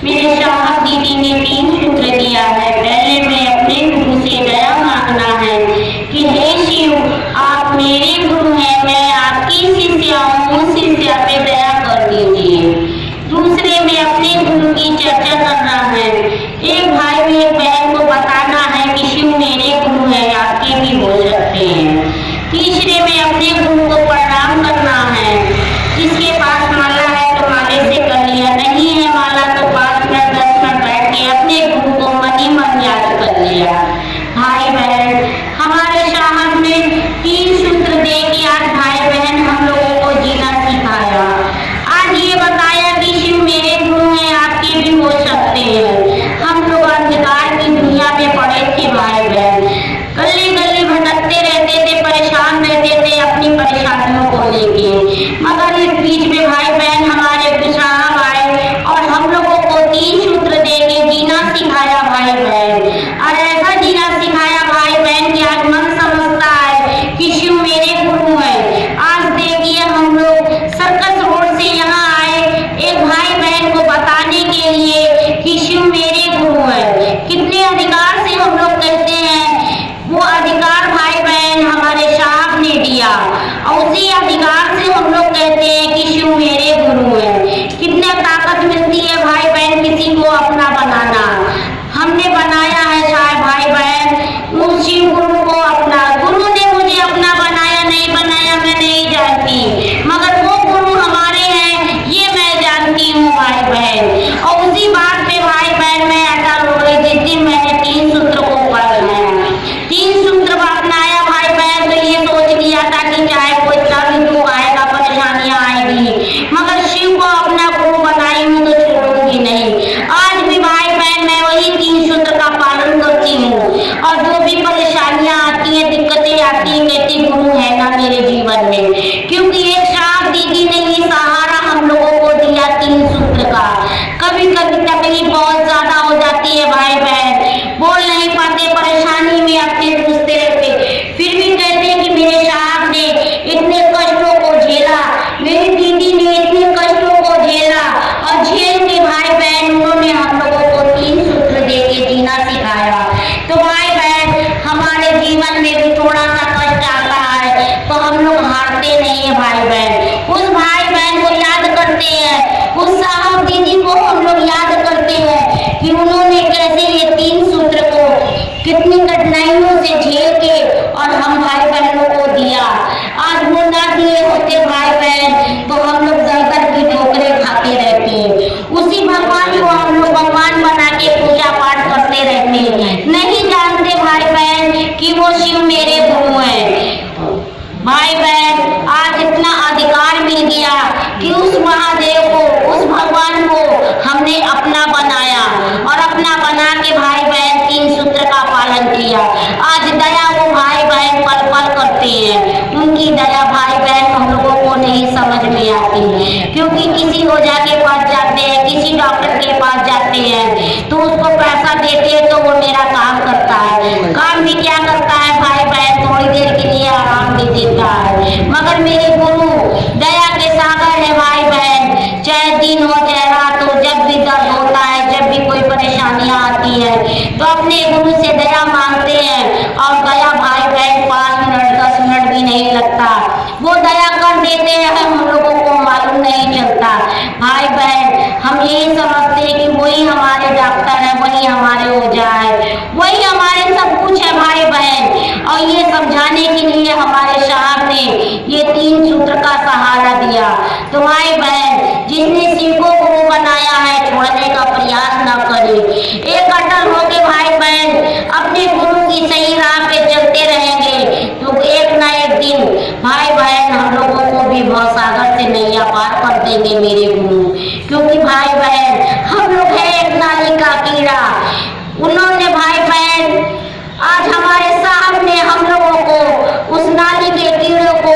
मेरे साहब दीदी ने 3 सूत्र दिया है। पहले मैं अपने गुरु से दया मांगना है कि हे शिव, आप मेरे गुरु हैं, मैं आपकी शिष्या हूँ, शिष्या पे दया कर दीजिए। दूसरे में अपने गुरु की चर्चा करना है। एक भाई में एक बहन को बताना है कि शिव मेरे गुरु हैं, आपके भी हो सकते हैं। तीसरे में अपने गुरु को प्रणाम करना है। जिसके पास माला है तो माले से कर लिया, नहीं है माला तो 5 मिनट 10 मिनट बैठ के अपने गुरु को मन ही मन याद कर लिया। भाई बहन, हमारे साहब ने 3 सूत्र दे के आज भाई बहन हम लोगों को जीना सिखाया। आज ये बताया कि शिव मेरे गुरु हैं, आपके भी हो सकते हैं। हम लोग अंधकार की दुनिया में पड़े थे भाई बहन, गली गली भटकते रहते थे, परेशान रहते थे अपनी परेशानियों को लेके। मगर इस बीच में भाई बहन हमारे साहब आए और हम लोगों को 3 सूत्र दे के जीना सिखाया भाई बहन। और ऐसा जीना सिखाया भाई बहन कि आज मन समझता है कि शिव मेरे गुरु हैं। आज देखिए हम लोग सर्कस रोड से यहाँ आए एक भाई बहन को बताने के लिए कि शिव मेरे गुरु हैं। कितने अधिकार से हम लोग कहते हैं, वो अधिकार भाई बहन हमारे साहब ने दिया और उसी अधिकार से हम लोग कहते हैं कि शिव मेरे गुरु हैं। कितने ताकत मिलती है भाई बहन किसी को अपना बनाना। हमने बनाया है शायद भाई बहन उस शिव गुरु को अपना। गुरु ने मुझे अपना बनाया नहीं बनाया मैं नहीं जानती, मगर वो गुरु हमारे हैं ये मैं जानती हूँ भाई बहन। और उसी बात पे भाई बहन मैं अटल हो गई जिस दिन मैंने 3 सूत्र को पढ़ा। 3 सूत्र अपनाया भाई बहन तो ये सोच लिया था कि चाहे कोई कभी दुख आएगा, परेशानियां आएगी, मगर शिव को अपना गुरु बनाई हूँ तो छोड़ूंगी नहीं। आज भी भाई बहन मैं वही 3 सूत्र का पालन करती हूँ और जो भी परेशानियां आती हैं, दिक्कतें आती हैं, कहती गुरु है ना मेरे जीवन में। क्योंकि एक साहब दीदी ने ये सहारा हम लोगों को दिया 3 सूत्र का। कभी कभी तकलीफ बहुत ज्यादा हो जाती है भाई बहन, बोल नहीं पाते, परेशानी में अपने घुसते रहते, फिर भी कहते हैं कि मेरे साहब ने इतने कष्टों को झेला, मेरी दीदी ने इतने कष्टों को झेला और झेल के भाई बहन उन्होंने हम लोगों को 3 सूत्र दे के जीना सिखाया। तो भाई बहन हमारे जीवन में भी थोड़ा सा कष्ट आता है तो हम लोग हारते नहीं है भाई बहन। उस भाई बहन को याद करते हैं, उस साहब दीदी को हम लोग याद करते हैं कि उन्होंने कैसे ये 3 सूत्र को कितनी कठिनाइयों से झेल के और हम भाई बहनों को दिया। आज वो ना दिए होते भाई बहन तो हम लोग जलकर की ठोकरे खाते रहते। उसी भगवान को हम लोग भगवान बना के पूजा पाठ करते रहते, नहीं जानते भाई बहन कि वो शिव मेरे गुरु हैं। भाई बहन आज इतना अधिकार मिल गया कि उस महादेव को, उस भगवान को हमने अपना बनाया और अपना बना के भाई बहन 3 सूत्र का पालन किया। आज दया वो भाई बहन पल पल करते हैं, उनकी दया भाई बहन हम लोगों को नहीं समझ में आती। क्योंकि किसी ओझा के पास जाते हैं, किसी डॉक्टर के पास जाते हैं तो उसको पैसा देते हैं तो वो मेरा काम करता है, काम भी क्या करता है भाई बहन, थोड़ी देर के लिए आराम भी देता है। मगर मेरे गुरु दया के सागर है भाई बहन, चाहे दिन हो चाहे रात हो, जब भी दर्द होता है, जब भी कोई परेशानियां आती है तो अपने गुरु से दया मांगते हैं और दया भाई बहन 5 मिनट 10 मिनट भी नहीं लगता, वो दया कर देते हैं, हम लोगों को मालूम नहीं चलता। भाई बहन हम यही समझते हैं कि वही हमारे डॉक्टर है, वही हमारे ओझा है, वही हमारे सब कुछ है भाई बहन। और ये समझाने के लिए हमारे साहब ने ये 3 सूत्र का सहारा दिया। तो भाई बहन जिसने शिव को गुरु बनाया है छोड़ने का प्रयास न करे, एक अटल होके भाई बहन अपने गुरु की सही राह पे चलते रहेंगे तो एक ना एक दिन भाई बहन हम लोगों को भी भवसागर से नैया पार कर देंगे मेरे गुरु। क्योंकि भाई बहन हम लोग है एक नाली का कीड़ा, उन्होंने भाई बहन आज हमारे साहब ने हम लोगों को उस नाली के कीड़ों को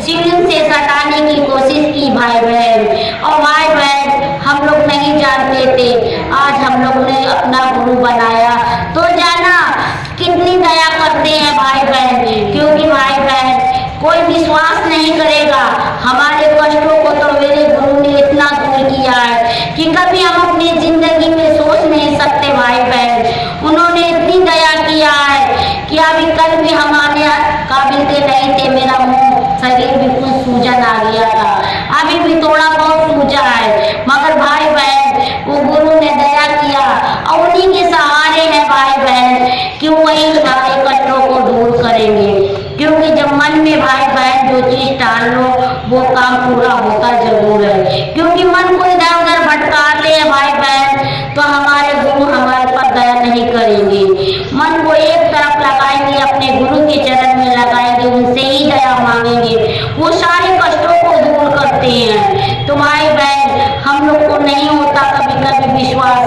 शिवलिंग से सटाने की कोशिश की भाई बहन। और भाई बहन हम लोग नहीं जानते थे, आज हम लोग ने अपना गुरु बनाया तो जाना कितनी दया करते हैं भाई बहन। क्योंकि भाई बहन कोई विश्वास नहीं करेगा, हमारे कष्टों को तो मेरे गुरु ने इतना दूर किया है कि कभी हम अपनी जिंदगी भाई बहन। उन्होंने इतनी दया किया है कि अभी कल भी हमारे काबिल के नहीं थे, मेरा मुंह शरीर भी कुछ सूजन आ गया था, अभी भी थोड़ा बहुत सूजा है, मगर भाई बहन वो गुरु ने दया किया और उन्हीं के सहारे है भाई बहन कि वही सारे कष्टों को दूर करेंगे। क्योंकि जब मन में भाई बहन जो चीज डाल लो वो काम पूरा होता जरूर है। क्योंकि मन को इधर उधर भटकाते हैं भाई बहन तो हमारे गुरु हमारे पर दया नहीं करेंगे। मन को एक तरफ लगाएंगे, अपने गुरु के चरण में लगाएंगे, उनसे ही दया मांगेंगे, वो सारे कष्टों को दूर करते हैं। तो भाई बहन हम लोग को नहीं होता कभी कभी विश्वास,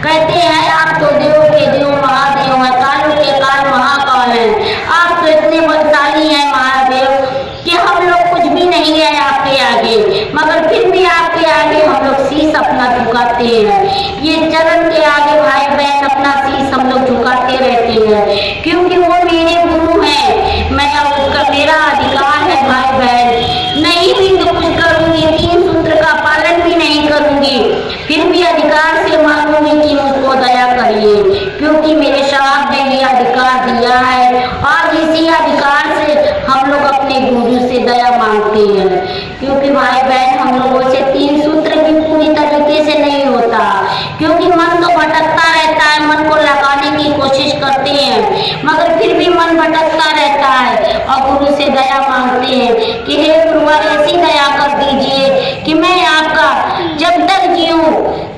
कहते हैं आप तो देव के देव महादेव है, कालों के काल महाकाल है, आप तो इतने बलशाली हैं महादेव कि हम लोग कुछ भी नहीं है आपके आगे, मगर फिर भी आपके आगे हम लोग शीश अपना झुकाते हैं। ये चरण के आगे भाई बहन अपना शीश हम लोग झुकाते रहते हैं, क्योंकि वो मेरे गुरु हैं, मैं उसका मेरा अधिकार है भाई बहन। नहीं भी तो कुछ करूंगी, 3 सूत्र का पालन भी नहीं करूंगी, फिर भी अधिकार से मांगूंगी कि मुझको दया करिए, क्योंकि मेरे साहब ने ये अधिकार दिया है और इसी अधिकार से हम लोग अपने गुरु से दया मांगते हैं। क्योंकि भाई बहन हम लोगों से 3 सूत्र भी पूरी तरीके से नहीं होता, क्योंकि मन तो भटकता रहता है, मन को लगाने की कोशिश करते हैं मगर फिर भी मन भटकता रहता है और गुरु से दया मांगते हैं कि हे गुरुवर ऐसी दया कर दीजिए कि मैं आपका जब तक जीऊं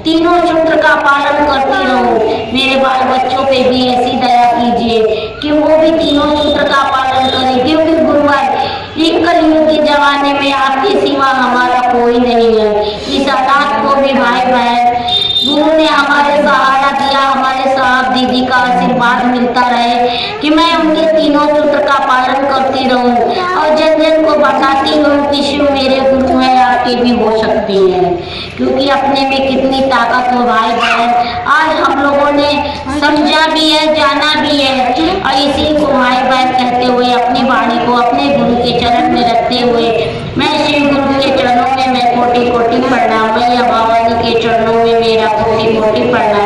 3 सूत्र का पालन करती रहूं। मेरे बाल बच्चों पे भी ऐसी दया कीजिए कि वो भी 3 सूत्र का पालन करें, क्योंकि गुरुवर एक कलयुग के जमाने में आपके सिवा हमारा कोई नहीं है। इस अनाथ को भी भाई बहन गुरु ने हमारे सहारा दिया, हमारे साहब दीदी का आशीर्वाद मिलता रहे कि मैं उनके 3 सूत्र का पालन करती रहूं और जन जन को बताती रहूं कि शिव मेरे गुरु हैं, आपके भी हो सकती हैं। क्योंकि अपने में कितनी ताकत हो भाई बहन, आज हम लोगों ने समझा भी है, जाना भी है और इसी को भाई बहन कहते हुए अपनी वाणी को अपने गुरु के चरण में रखते हुए मैं शिव गुरु के चरणों में मैं कोटि कोटि प्रणाम, मैया भवानी के चरणों में मेरा कोटि कोटि प्रणाम।